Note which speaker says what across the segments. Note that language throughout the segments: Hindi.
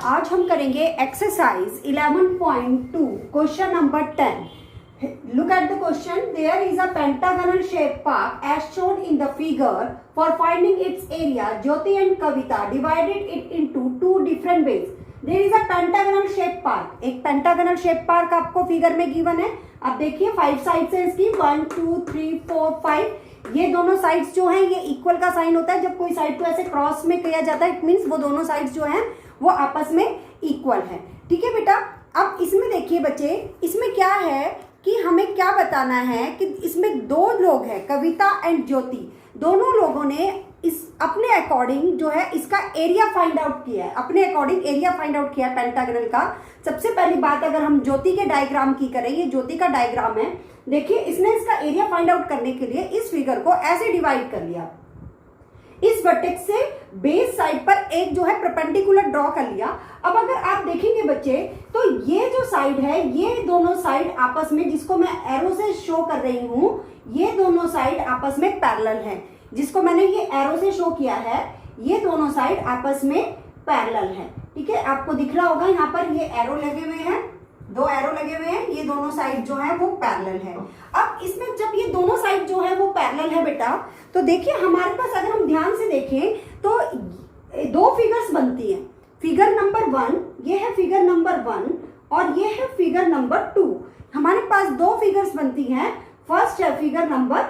Speaker 1: आज हम करेंगे exercise 11.2 question number 10. Look at the question. There is a pentagonal shaped park as shown in the figure. For finding its area, Jyoti and Kavita divided it into two different ways. There is a pentagonal shaped park. एक pentagonal shaped park आपको फिगर में गिवन है. आप देखिए 5 साइड्स है इसकी, 1 2 3 4 5. ये दोनों साइड्स जो हैं ये इक्वल का साइन होता है. जब कोई साइड को ऐसे क्रॉस में किया जाता है, इट मीन्स वो दोनों साइड्स जो हैं वो आपस में इक्वल है. ठीक है बेटा. अब इसमें देखिए बच्चे, इसमें क्या है कि हमें क्या बताना है कि इसमें दो लोग हैं, कविता एंड ज्योति. दोनों लोगों ने इस अपने अकॉर्डिंग जो है इसका एरिया फाइंड आउट किया है. अपने अकॉर्डिंग एरिया फाइंड आउट किया है पेंटागनल का. सबसे पहली बात अगर हम ज्योति के डायग्राम की करें, ये ज्योति का डायग्राम है. देखिए इसने इसका एरिया फाइंड आउट करने के लिए इस फिगर को ऐसे डिवाइड कर लिया. इस वर्टेक्स से बेस साइड पर एक जो है परपेंडिकुलर ड्रॉ कर लिया. अब अगर आप देखेंगे बच्चे तो ये जो साइड है, ये दोनों साइड आपस में, जिसको मैं एरो से शो कर रही हूं, ये दोनों साइड आपस में पैरेलल है. जिसको मैंने ये एरो से शो किया है, ये दोनों साइड आपस में पैरेलल है. ठीक है, आपको दिख रहा होगा यहाँ पर ये एरो लगे हुए हैं, 2 एरो लगे हुए हैं. ये दोनों साइड जो है वो पैरेलल है. अब इसमें जब ये दोनों साइड जो है वो पैरेलल है बेटा, तो देखिए हमारे पास अगर हम ध्यान से देखें तो 2 फिगर्स बनती हैं. फिगर नंबर 1, ये है फिगर नंबर 1 और ये है फिगर नंबर 2. हमारे पास 2 फिगर्स बनती हैं. फर्स्ट है फिगर नंबर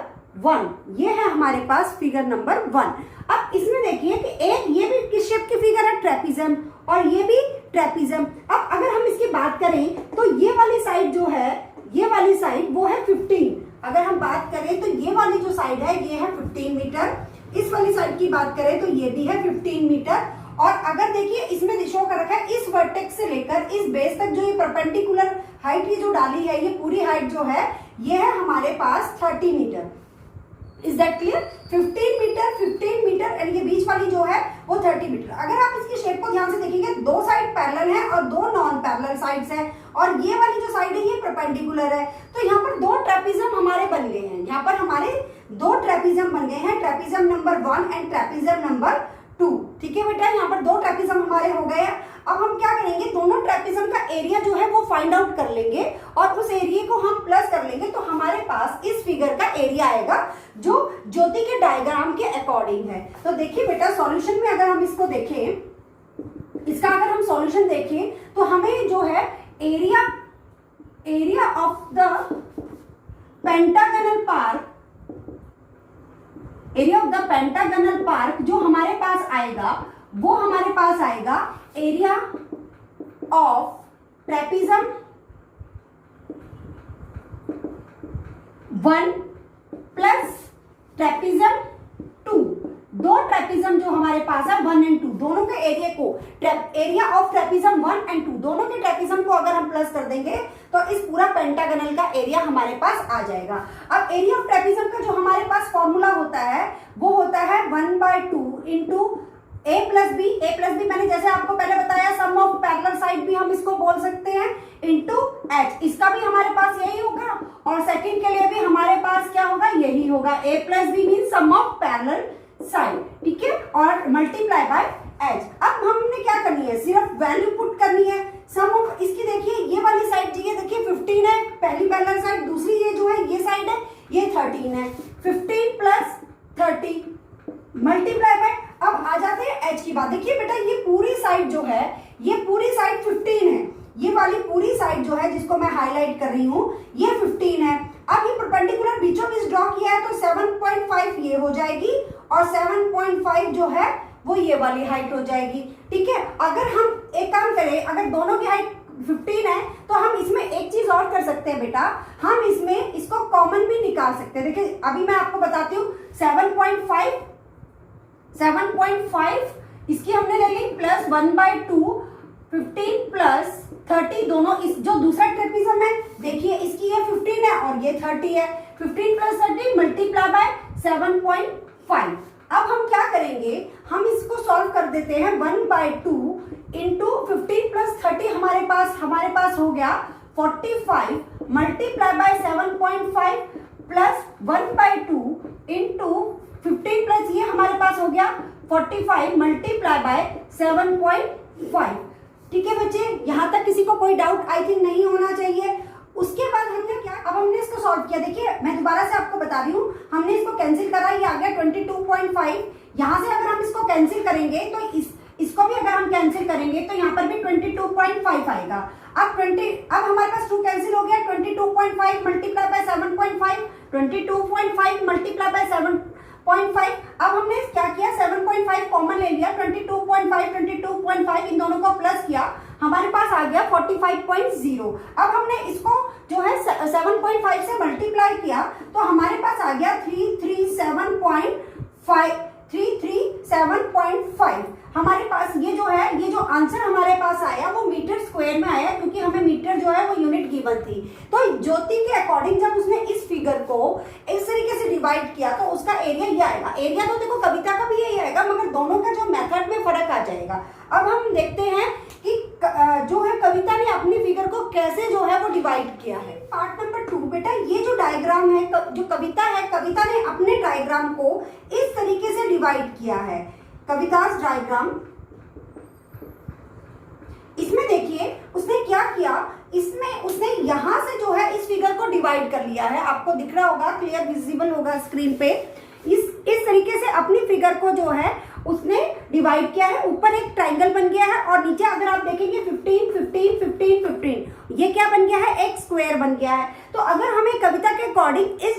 Speaker 1: 1, ये है हमारे पास फिगर नंबर 1. अब इसमें देखिए कि एक ये भी किस शेप की फिगर है, ट्रेपिज्म, और ये भी ट्रेपिज्म. अब अगर हम इसकी बात करें तो ये वाली साइड जो है, ये वाली साइड वो है 15. अगर हम बात करें तो ये वाली जो साइड है ये है 15 मीटर. इस वाली साइड की बात करें तो ये भी है 15 मीटर. और अगर देखिए इसमें शो कर रखा है इस वर्टेक्स से लेकर इस बेस तक जो ये परपेंडिकुलर हाइट की जो डाली है, ये पूरी हाइट जो है ये है हमारे पास 30 metre. Is that clear? 15 metre and ये बीच वाली जो है वो 30 मीटर. अगर आप इसकी शेप को ध्यान से देखेंगे, 2 साइड पैरेलल है और 2 नॉन पैरेलल साइड्स हैं, और ये वाली जो साइड है ये परपेंडिकुलर है. तो यहाँ पर 2 ट्रेपिज्म हमारे बन गए हैं. यहाँ पर हमारे 2 ट्रेपिज्म बन गए हैं, trapezium number 1 and trapezium number 2. ठीक है बेटा, यहाँ पर 2 ट्रेपिज्म हमारे हो गए हैं. अब हम क्या करेंगे, दोनों ट्रेपिज्म का एरिया जो है वो फाइंड आउट कर लेंगे और उस एरिया को हम प्लस कर लेंगे. तो हमारे पास इस फिगर का एरिया आएगा जो ज्योति के डायग्राम के अकॉर्डिंग है. तो देखिए बेटा, सॉल्यूशन में अगर हम इसको देखें, इसका अगर हम सॉल्यूशन देखें तो हमें जो है area of the pentagonal park, area of the pentagonal park जो हमारे पास आएगा वो हमारे पास आएगा area of trapezium 1 plus trapezium 2. 2 trapezium जो हमारे पास है 1 एंड 2, दोनों के एरिया को, एरिया ऑफ ट्रेपिज्म 1 एंड 2 दोनों के ट्रेपिज्म को अगर हम प्लस कर देंगे तो इस पूरा पेंटागनल का एरिया हमारे पास आ जाएगा. अब एरिया ऑफ ट्रेपिज्म का जो हमारे पास फॉर्मूला होता है वो होता है 1/2 into a plus B. a plus B मैंने जैसे आपको पहले बताया, सम ऑफ पैरेलल साइड भी हम इसको बोल सकते हैं, इंटू h. इसका भी हमारे पास यही होगा और सेकंड के लिए भी हमारे पास क्या होगा, यही होगा. a plus B mean sum of parallel side. ठीक है, और मल्टीप्लाई बाय h. अब हमने क्या करनी है, सिर्फ वैल्यू पुट करनी है. सम ऑफ इसकी देखिए ये वाली साइड ये देखिए 15 है, पहली पैरेलल साइड, दूसरी ये जो है ये साइड है ये 13 है. 15 प्लस 30 मल्टीप्लाई बाय. अब आ जाते हैं h की बात. देखिए बेटा, ये पूरी साइड जो है, ये पूरी साइड 15 है. ये वाली पूरी साइड जो है जिसको मैं हाईलाइट कर रही हूं ये 15 है. अब ये परपेंडिकुलर बीचों बीच ड्रॉ किया है तो 7.5 ये हो जाएगी और 7.5 जो है वो ये वाली हाइट हो जाएगी. ठीक है, अगर हम एक काम करें, अगर दोनों की हाइट 15 है तो हम इसमें एक चीज और कर सकते हैं बेटा, हम इसमें इसको कॉमन भी निकाल सकते हैं. देखिए अभी मैं आपको बताती हूँ, 7.5 इसकी हमने ले ली प्लस 1/2, 15 प्लस 30 दोनों, इस जो दूसरा ट्रेपिज्म है देखिए इसकी ये 15 है और ये 30 है. 15 प्लस 30 मल्टीप्लाई बाय 7.5. अब हम क्या करेंगे, हम इसको सॉल्व कर देते हैं. 1/2 इंटू 15 प्लस 30 हमारे पास हो गया 45 multiply by 7.5 plus 1/2 1/2 into 15 plus ये हमारे पास हो गया 45 मल्टीप्लाई बाय 7.5। ठीक है बच्चे, यहां तक किसी को कोई डाउट आई थिंक नहीं होना चाहिए। उसके बाद हमने क्या, अब हमने इसको सॉल्व किया। देखिए मैं दोबारा से आपको बता रही हूँ, हमने इसको कैंसिल करा, ये आ गया 22.5। यहाँ से अगर हम इसको कैंसिल करेंगे तो इसको भी अगर हम कैंसिल करेंगे तो यहाँ पर भी 22.5 आएगा। अब हमारे पास 2 कैंसिल हो गया, 22.5 मल्टीप्लाई बाय 7.5, 22.5 मल्टीप्लाई बाय 7.5। अब हमने क्या किया, 7.5 कॉमन ले लिया, 22.5 इन दोनों को प्लस किया, हमारे पास आ गया 45.0। अब हमने इसको जो है 7.5 से मल्टीप्लाई किया तो हमारे पास आ गया 337.5। हमारे पास ये जो है, ये जो आंसर हमारे पास आया वो मीटर स्क्वायर में आया, क्योंकि हमें मीटर जो है वो यूनिट गिवन थी। तो ज्योति के अकॉर्डिंग जब उसने इस फिगर को इस तरीके से डिवाइड किया तो उसका एरिया ये आएगा। एरिया तो देखो कविता का भी यही आएगा, मगर दोनों का जो मेथड में फर्क आ जाएगा। अब हम देखते हैं कि जो है कविता ने अपनी फिगर को कैसे जो है वो डिवाइड किया है। पार्ट नंबर 2 बेटा, ये जो डायग्राम है जो कविता है, कविता ने अपने डायग्राम को इस तरीके से डिवाइड किया है। कविता's डायग्राम, इसमें देखिए उसने क्या किया, इसमें उसने यहां से जो है इस फिगर को डिवाइड कर लिया है। आपको दिख रहा होगा, क्लियर विजिबल होगा स्क्रीन पे। इस तरीके से अपनी फिगर को जो है उसने डिवाइड किया है। ऊपर एक ट्राइंगल बन गया है और नीचे अगर आप देखेंगे 15 15 15 15, ये क्या बन गया है, एक स्क्वायर बन गया है। तो अगर हमें कविता के अकॉर्डिंग इस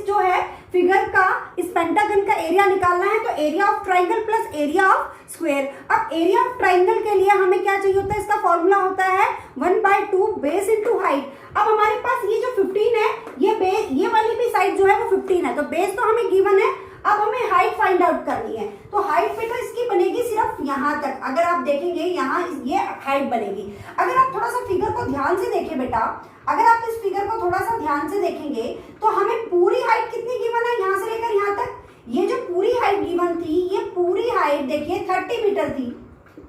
Speaker 1: जो है फिगर का, इस पेंटागन का एरिया निकालना है तो area of triangle plus area of square. अब एरिया ऑफ ट्राइंगल के लिए हमें क्या चाहिए होता है, इसका फॉर्मूला होता है 1/2 बेस इंटू हाइट। अब हमारे पास ये जो 15 है, ये वाली भी साइड जो है वो 15 है, तो बेस तो हमें गिवन है। अब हमें हाइट फाइंड आउट करनी है, तो हाइट बेटा इसकी बनेगी सिर्फ यहाँ तक। अगर आप देखेंगे यहाँ ये हाइट बनेगी। अगर आप थोड़ा सा फिगर को ध्यान से देखें बेटा, अगर आप इस फिगर को थोड़ा सा ध्यान से देखेंगे तो हमें पूरी हाइट कितनी गिवन है, यहाँ से लेकर यहाँ तक। ये जो पूरी हाइट गिवन थी, ये पूरी हाइट देखिए 30 मीटर थी,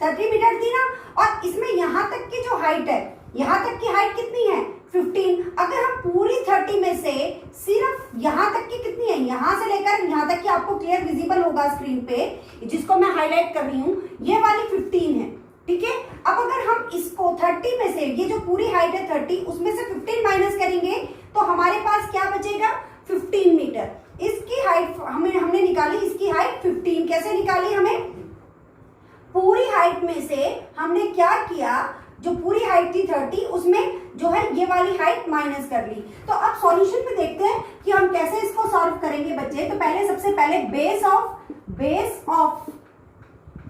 Speaker 1: 30 मीटर थी ना। और इसमें यहाँ तक की जो हाइट है, यहाँ तक की हाइट कितनी है, 15। अगर हम पूरी 30 में से सिर्फ यहाँ तक की कितनी है, यहाँ से लेकर यहाँ तक की, आपको क्लियर विजिबल होगा स्क्रीन पे, जिसको मैं हाईलाइट कर रही हूँ, ये वाली 15 है। ठीक है, अब अगर हम इसको 30 में से, ये जो पूरी हाइट है 30, उसमें से 15 माइनस करेंगे तो हमारे पास क्या बचेगा, 15 मीटर। इसकी हाइट हमने निकाली, इसकी हाइट 15। कैसे निकाली, हमें पूरी हाइट में से हमने क्या किया, जो पूरी हाइट थी 30, उसमें जो है ये वाली हाइट माइनस कर ली। तो अब सॉल्यूशन में देखते हैं कि हम कैसे इसको सॉल्व करेंगे बच्चे। तो सबसे पहले बेस ऑफ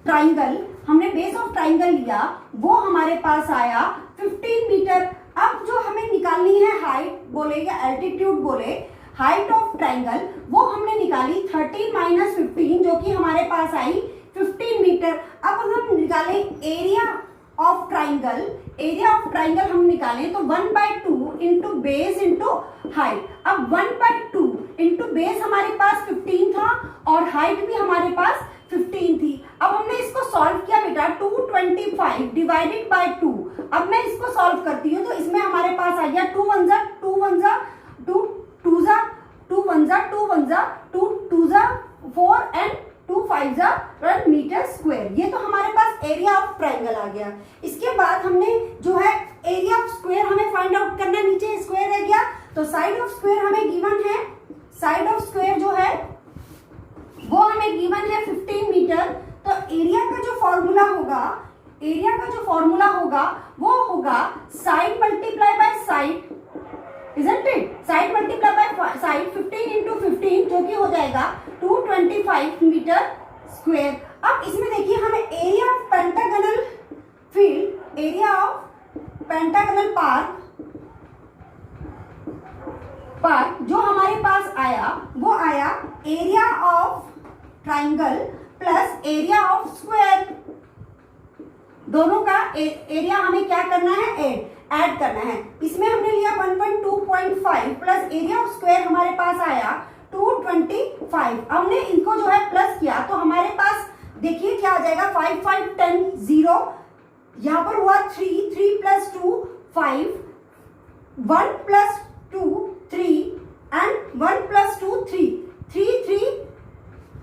Speaker 1: ट्राइंगल, हमने बेस ऑफ ट्राइंगल लिया, वो हमारे पास आया 15 मीटर। अब जो हमें निकालनी है हाइट बोले या एल्टीट्यूड बोले, हाइट ऑफ ट्राइंगल, वो हमने निकाली 13 माइनस 15, जो कि हमारे पास आई 15 मीटर। अब हम निकाले area of triangle, area of triangle हम निकालें तो 1/2 इंटू बेस इंटू हाइट। अब 1/2 इंटू बेस हमारे पास 15 था और हाइट भी हमारे पास 15 थी। अब हमने इसको सॉल्व किया बेटा, 225 डिवाइडेड बाय 2। अब मैं इसको सॉल्व करती हूँ तो इसमें हमारे पास आ गया 2 1 जा 2 1 जा 2 2 जा 2 1 जा 2 1 जा 2 2 जा 4 एंड 2 5 जा 1 मीटर स्क्वायर। ये तो हमारे पास एरिया ऑफ ट्राइंगल आ गया। इसके बाद हमने जो है एरिया ऑफ स्क्वायर हमें फाइंड आउट करना, नीचे स्क्वायर रह गया, तो साइड ऑफ स्क्वायर हमें गिवन है, साइड ऑफ स्क्वायर जो है वो हमें गिवन है 15 मीटर। तो एरिया का जो फॉर्मूला होगा, एरिया का जो फॉर्मूला होगा वो होगा side multiply by side, isn't it? Side multiply by side 15 into 15, जो कि हो जाएगा 225 मीटर स्क्वायर। अब इसमें देखिए हमें area of pentagonal field, area of pentagonal park जो हमारे पास आया वो आया area of triangle plus area of square. दोनों का एरिया हमें क्या करना है, ऐड करना है। इसमें हमने लिया 1.2.5 प्लस एरिया ऑफ स्क्वायर हमारे पास आया 225। हमने इनको जो है प्लस किया तो हमारे पास देखिए क्या आ जाएगा, 5 5 10 0, यहाँ पर हुआ 3 3 प्लस 2 5, 1 प्लस 2 3, एंड 1 + 2 3 3 3,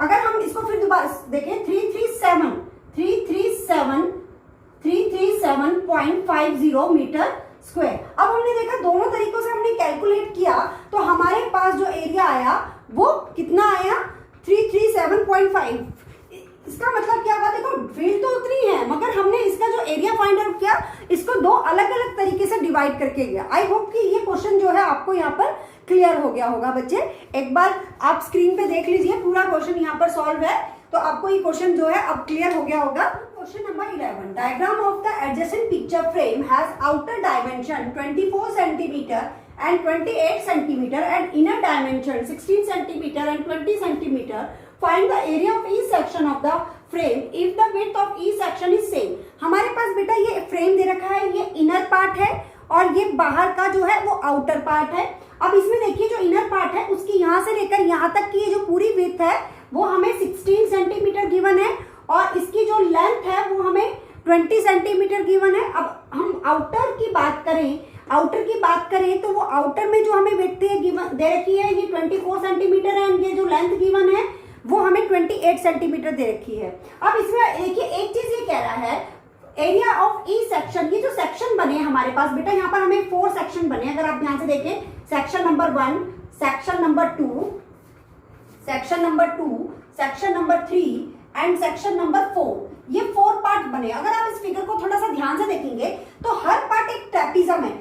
Speaker 1: अगर हम इसको फिर दोबारा देखें 337.50 मीटर स्क्वायर। अब हमने देखा दोनों तरीकों से हमने कैलकुलेट किया तो हमारे पास जो एरिया आया वो कितना आया 337.5। इसका मतलब क्या हुआ, देखो फील्ड तो उतनी है मगर हमने इसका जो एरिया फाइंड आउट किया इसको दो अलग अलग तरीके से डिवाइड करके गया। आई होप कि ये क्वेश्चन जो है आपको यहाँ पर क्लियर हो गया होगा बच्चे। एक बार आप स्क्रीन पे देख लीजिए, पूरा क्वेश्चन यहाँ पर सॉल्व है तो आपको ये क्वेश्चन जो है अब क्लियर हो गया होगा। Question number 11, diagram of the adjacent picture frame has outer dimension 24 centimetre and 28 centimeter and inner dimension 16 centimeter and 20 centimeter. Find the area of each section of the frame if the width of each section is same. हमारे पास बेटा ये फ्रेम दे रखा है, ये इनर पार्ट है और ये बाहर का जो है वो आउटर पार्ट है। अब इसमें देखिए जो इनर पार्ट है उसकी यहाँ से लेकर यहाँ तक की ये जो पूरी विड्थ है वो हमें 16 सेंटीमीटर गिवन है और इसकी जो लेंथ है वो हमें 20 सेंटीमीटर गिवन है। अब हम आउटर की बात करें तो वो आउटर में जो हमें विड्थ गिवन दे रखी है ये 24 सेंटीमीटर है एंड ये जो लेंथ गिवन है वो हमें 28 सेंटीमीटर दे रखी है। अब इसमें देखिए एक चीज ये कह रहा है एरिया ऑफ ईच सेक्शन, ये जो सेक्शन बने हमारे पास बेटा यहाँ पर हमें 4 सेक्शन बने। अगर आप ध्यान से देखें section number 1, section number 2, section number 2, section number 3 and section number 4, ये 4 पार्ट बने। अगर आप इस फिगर को थोड़ा सा ध्यान से देखेंगे तो हर पार्ट एक ट्रेपीजम है,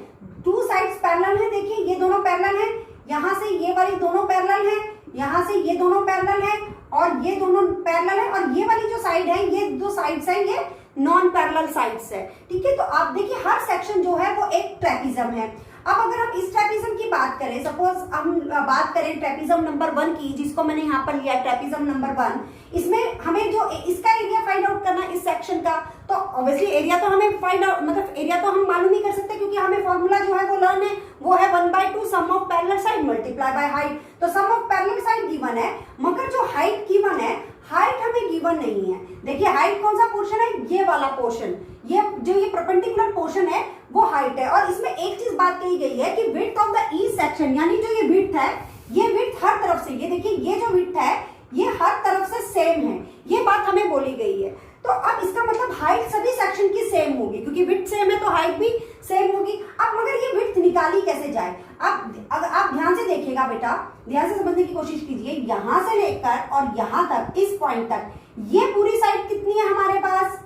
Speaker 1: 2 साइड्स पैरेलल है। देखिए ये दोनों पैरेलल है, यहाँ से ये वाली दोनों पैरेलल है, यहाँ से ये दोनों पैरेलल है और ये दोनों पैरेलल है और ये वाली जो साइड है ये जो साइड्स है ये नॉन पैरेलल साइड्स है। ठीक है, तो आप देखिए हर सेक्शन जो है वो एक ट्रेपीजम है। अब अगर हम इस ट्रेपीजम की बात करें, सपोज हम बात करें ट्रेपीजम नंबर 1 की, जिसको मैंने यहाँ पर लिया ट्रेपीजम नंबर 1, इसमें हमें जो इसका एरिया फाइंड आउट करना इस सेक्शन का, तो ऑब्वियसली एरिया तो हमें फाइंड आउट मतलब एरिया तो हम मालूम नहीं कर सकते क्योंकि हमें फॉर्मूला जो है वो लर्न है, वो है 1/2 sum of parallel side multiply by height. तो sum of parallel side given है मगर जो हाइट गिवन है, हाइट हमें गिवन नहीं है। देखिए हाइट कौन सा पोर्शन है, ये वाला पोर्शन, ये जो ये परपेंडिकुलर पोर्शन है वो हाइट है। और इसमें एक चीज बात कही गई है कि width of the each section, यानी जो ये विड्थ है ये विड्थ हर तरफ से, ये देखिए ये जो विड्थ है ये हर तरफ से सेम है, ये बात हमें बोली गई है। तो अब इसका मतलब हाइट सभी सेक्शन की सेम होगी क्योंकि विड्थ सेम है तो हाइट भी सेम होगी। अब मगर ये विड्थ निकाली कैसे जाए, अगर आप ध्यान से देखिएगा बेटा, ध्यान से समझने की कोशिश कीजिए, यहां से लेकर और यहां तक इस पॉइंट तक ये पूरी साइड कितनी है हमारे पास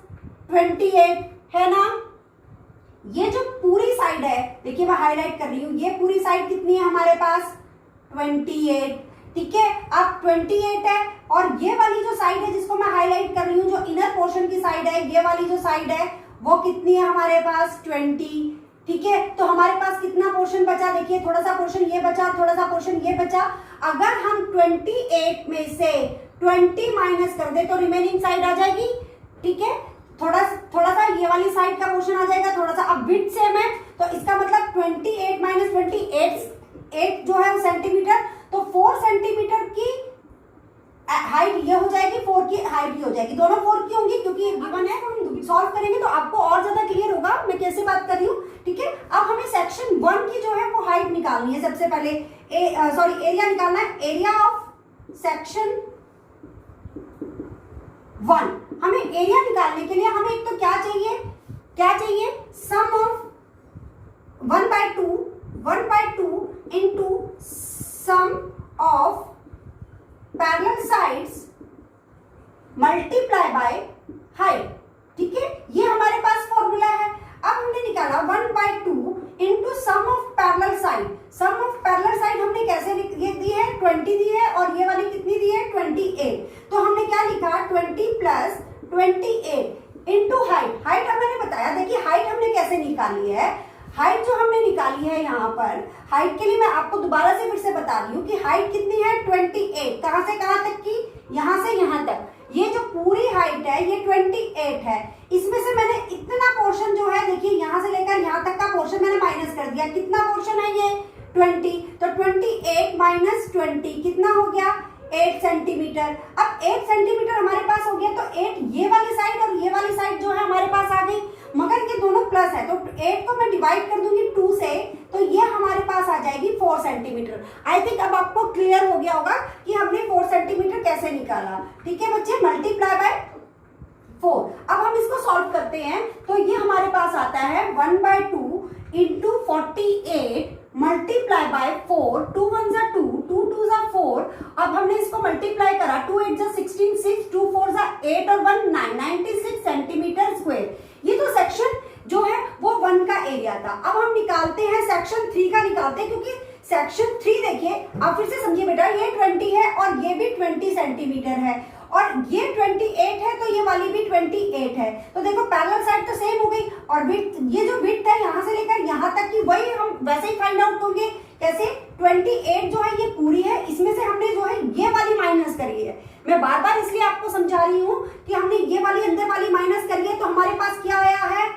Speaker 1: 28 है ना। ये जो पूरी साइड है, देखिए मैं हाईलाइट कर रही हूं, ये पूरी साइड कितनी है हमारे पास 28। ठीक है, अब 28 है और ये वाली जो साइड है जिसको मैं हाईलाइट कर रही हूँ, जो इनर पोर्शन की साइड है, ये वाली जो साइड है वो कितनी है हमारे पास 20। ठीक है, तो हमारे पास कितना पोर्शन बचा, देखिए थोड़ा सा पोर्शन ये बचा, थोड़ा सा पोर्शन ये बचा। अगर हम 28 में से 20 माइनस कर दे तो रिमेनिंग साइड आ जाएगी। ठीक है, थोड़ा सा ये वाली साइड का पोर्शन आ जाएगा, थोड़ा सा। अब विड्थ सेम है तो इसका मतलब 28 माइनस 28 जो है वो सेंटीमीटर, तो 4 सेंटीमीटर की हाइट ये हो जाएगी, 4 की हाइट ये हो जाएगी, दोनों 4 की होंगी क्योंकि गिवन है। हम सॉल्व करेंगे तो आपको और ज्यादा क्लियर होगा मैं कैसे बात कर रही हूँ। ठीक है, अब हमें सेक्शन 1 की जो है वो हाइट निकालनी है। सबसे पहले एरिया निकालना है, एरिया ऑफ सेक्शन 1। हमें एरिया निकालने के लिए हमें एक तो क्या चाहिए, सम of 1/2 into sum of parallel sides multiply by height। ठीक है, ये हमारे पास फॉर्मूला है। अब हमने निकाला 1/2 into sum of parallel side। sum of parallel side हमने कैसे ये दी है 20 दी है और ये वाली कितनी दी है 28। तो हमने क्या लिखा 20 + 28 into height। हाइट हमने बताया, देखिए हाइट हमने कैसे निकाली है, हाइट जो हमने निकाली है यहाँ पर, हाइट के लिए मैं आपको दोबारा से फिर से बता रही हूँ कि हाइट कितनी है 28। कहां से कहां तक की, यहां से यहां तक, ये जो पूरी हाइट है ये 28 है। इसमें से मैंने इतना पोर्शन जो है, देखिए यहां से लेकर यहां तक का पोर्शन मैंने माइनस कर दिया। कितना पोर्शन है ये 20, तो 28 - 20 कितना हो गया 8 सेंटीमीटर। अब 8 सेंटीमीटर हमारे पास हो गया, तो 8 ये वाली साइड और ये वाली साइड जो है हमारे पास आ गई, मगर ये दोनों प्लस है, तो 8 को मैं डिवाइड कर दूंगी 2 से, तो ये हमारे पास आ जाएगी 4 सेंटीमीटर। आई थिंक अब आपको क्लियर हो गया होगा कि हमने 4 सेंटीमीटर कैसे निकाला। ठीक है बच्चे, मल्टीप्लाई बाय 4। अब हम इसको सॉल्व करते हैं, तो ये हमारे पास आता है 1/2 इंटू 48 मल्टीप्लाई बाय 4, 2 1 जा 2, 2 2 जा 4। अब हमने इसको मल्टीप्लाई करा, 2 8 जा 16, 6 2 4 जा 8 और 1 9, 96 सेंटीमीटर स्क्वायर। ये तो सेक्शन जो है वो 1 का एरिया था। अब हम निकालते हैं सेक्शन 3 का, निकालते हैं क्योंकि सेक्शन 3 देखिए, आप फिर से समझिए बेटा, ये 20 है और ये भी 20 सेंटीमीटर है, और ये 28 है तो ये वाली भी 28 है। तो देखो पैरेलल साइड तो सेम हो गई, और विड्थ, ये जो विड्थ है यहाँ से लेकर यहाँ तक की, वही हम वैसे ही फाइंड आउट होंगे। कैसे? 28 जो है ये पूरी है, इसमें से हमने जो है ये वाली माइनस करी है। मैं बार बार इसलिए आपको समझा रही हूँ कि हमने ये वाली अंदर वाली माइनस करी है, तो हमारे पास क्या आया है,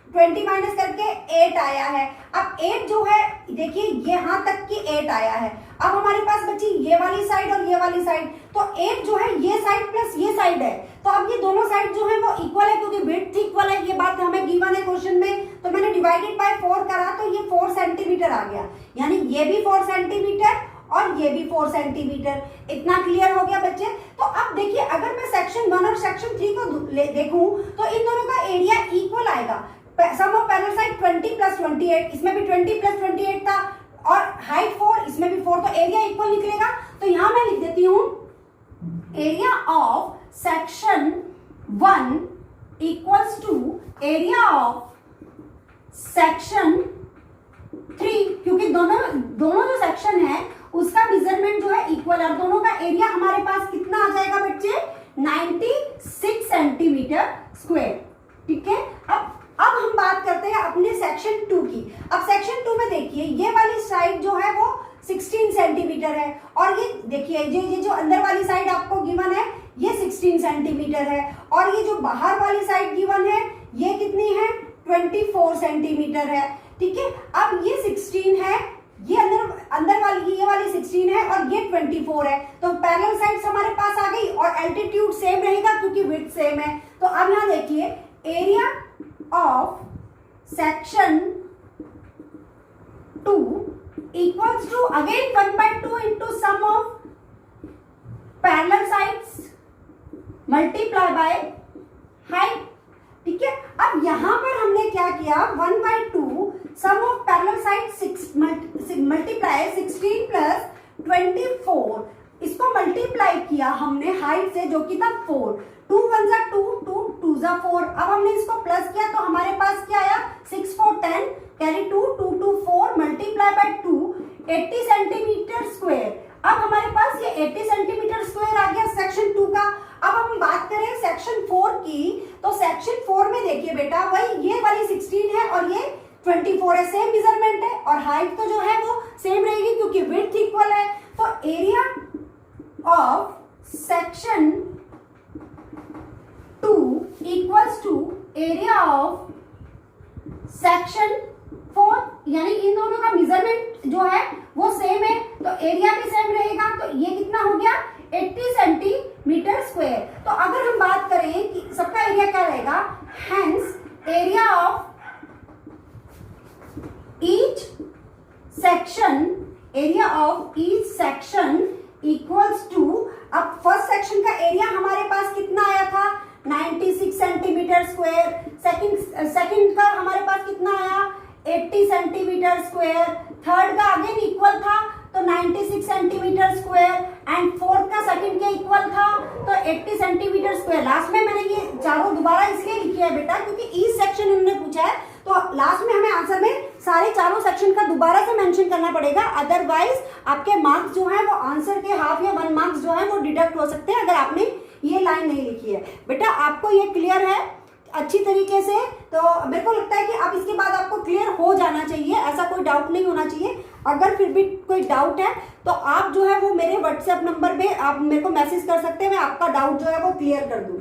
Speaker 1: 20 माइनस करके 8 आया है। अब 8 जो है देखिए यहाँ तक की 8 आया है। अब हमारे पास बची ये वाली साइड और ये वाली साइड, तो 8 जो है ये साइड प्लस ये साइड है, तो अब ये दोनों साइड जो है वो इक्वल है, क्योंकि विड्थ इक्वल है, ये बात हमें गिवन है क्वेश्चन में। तो मैंने डिवाइडेड बाय 4 करा, तो ये 4 सेंटीमीटर आ गया, यानी ये भी 4 सेंटीमीटर और ये भी 4 सेंटीमीटर। इतना क्लियर हो गया बच्चे? तो अब देखिए, अगर मैं सेक्शन 1 और सेक्शन 3 को देखूं तो इन दोनों का एरिया इक्वल आएगा। सम ऑफ पैरेलल साइड 20 प्लस 28, इसमें भी 20 प्लस 28 था, और हाइट 4, इसमें भी 4, तो एरिया इक्वल निकलेगा। तो यहां मैं लिख देती हूं, area of section 1 equals to area of section 3, क्योंकि दोनों जो सेक्शन है उसका मेजरमेंट जो है इक्वल है, और दोनों का एरिया हमारे पास कितना आ जाएगा बच्चे, 96 सेंटीमीटर स्क्वायर। ठीक है, अब हम बात करते हैं अपने सेक्शन 2 की। अब सेक्शन 2 में देखिए, ये वाली साइड जो है वो 16 सेंटीमीटर है, और ये देखिए ये जो अंदर वाली साइड आपको गिवन है ये 16 सेंटीमीटर है, और ये जो बाहर वाली साइड गिवन है ये कितनी है, 24 सेंटीमीटर है। ठीक है, अब ये 16 है, ये अंदर वाली ये वाली 16 है और ये 24 है, तो पैरेलल साइड्स हमारे पास आ गई, और एल्टीट्यूड सेम रहेगा क्योंकि विड्थ सेम है। तो अब यहाँ देखिए, area of section 2 equals to again 1/2 into sum of parallel sides multiply by height। ठीक है, अब यहां पर हमने क्या किया, 1/2 sum of parallel side multiply 16 plus 24, इसको मल्टीप्लाई किया हमने हाइट से जो कि था 4, 2 1 जा 2, 2 2 जा 4। अब हमने इसको प्लस किया तो हमारे पास क्या आया, 6 4 10 carry 2 2 2 4 multiply by 2, 80 centimetre square. अब हमारे पास ये 80 सेंटीमीटर स्क्वायर आ गया सेक्शन 2 का। अब हम बात करें सेक्शन 4 की, तो सेक्शन 4 में देखिए बेटा, वही ये वाली 16 है और ये 24 है, सेम मेजरमेंट है, और हाइट तो जो है वो सेम रहेगी क्योंकि विड्थ इक्वल है। तो area of section 2 equals to area of section 4, यानी इन दोनों का मेजरमेंट जो है वो सेम है, तो एरिया भी सेम रहेगा। तो ये कितना हो गया, 80 सेंटीमीटर स्क्वायर। तो अगर हम बात करें कि सबका एरिया क्या रहेगा, hence area of each section equals to, अब फर्स्ट सेक्शन का एरिया हमारे पास कितना आया था, 96 सेंटीमीटर स्क्वायर। सेकंड का हमारे पास कितना आया, 80 सेंटीमीटर स्क्वायर। थर्ड का अगेन इक्वल था तो 96 सेंटीमीटर स्क्वायर, एंड फोर्थ का सेकंड के इक्वल था तो 80 सेंटीमीटर स्क्वायर। लास्ट में मैंने ये चारों दोबारा इसलिए लिखी है बेटा क्योंकि ईच सेक्शन उन्होंने पूछा है, तो लास्ट में हमें आंसर में सारे चारों सेक्शन का दोबारा से मेंशन करना पड़ेगा, अदरवाइज आपके मार्क्स जो है वो आंसर के हाफ या 1 मार्क्स जो है वो डिडक्ट हो सकते हैं अगर आपने ये लाइन नहीं लिखी है। बेटा आपको ये क्लियर है अच्छी तरीके से, तो मेरे को लगता है कि अब इसके बाद आपको क्लियर हो जाना चाहिए, ऐसा कोई डाउट नहीं होना चाहिए। अगर फिर भी कोई डाउट है तो आप जो है वो मेरे व्हाट्सएप नंबर पे आप मेरे को मैसेज कर सकते हैं, मैं आपका डाउट जो है वो क्लियर कर दूँ।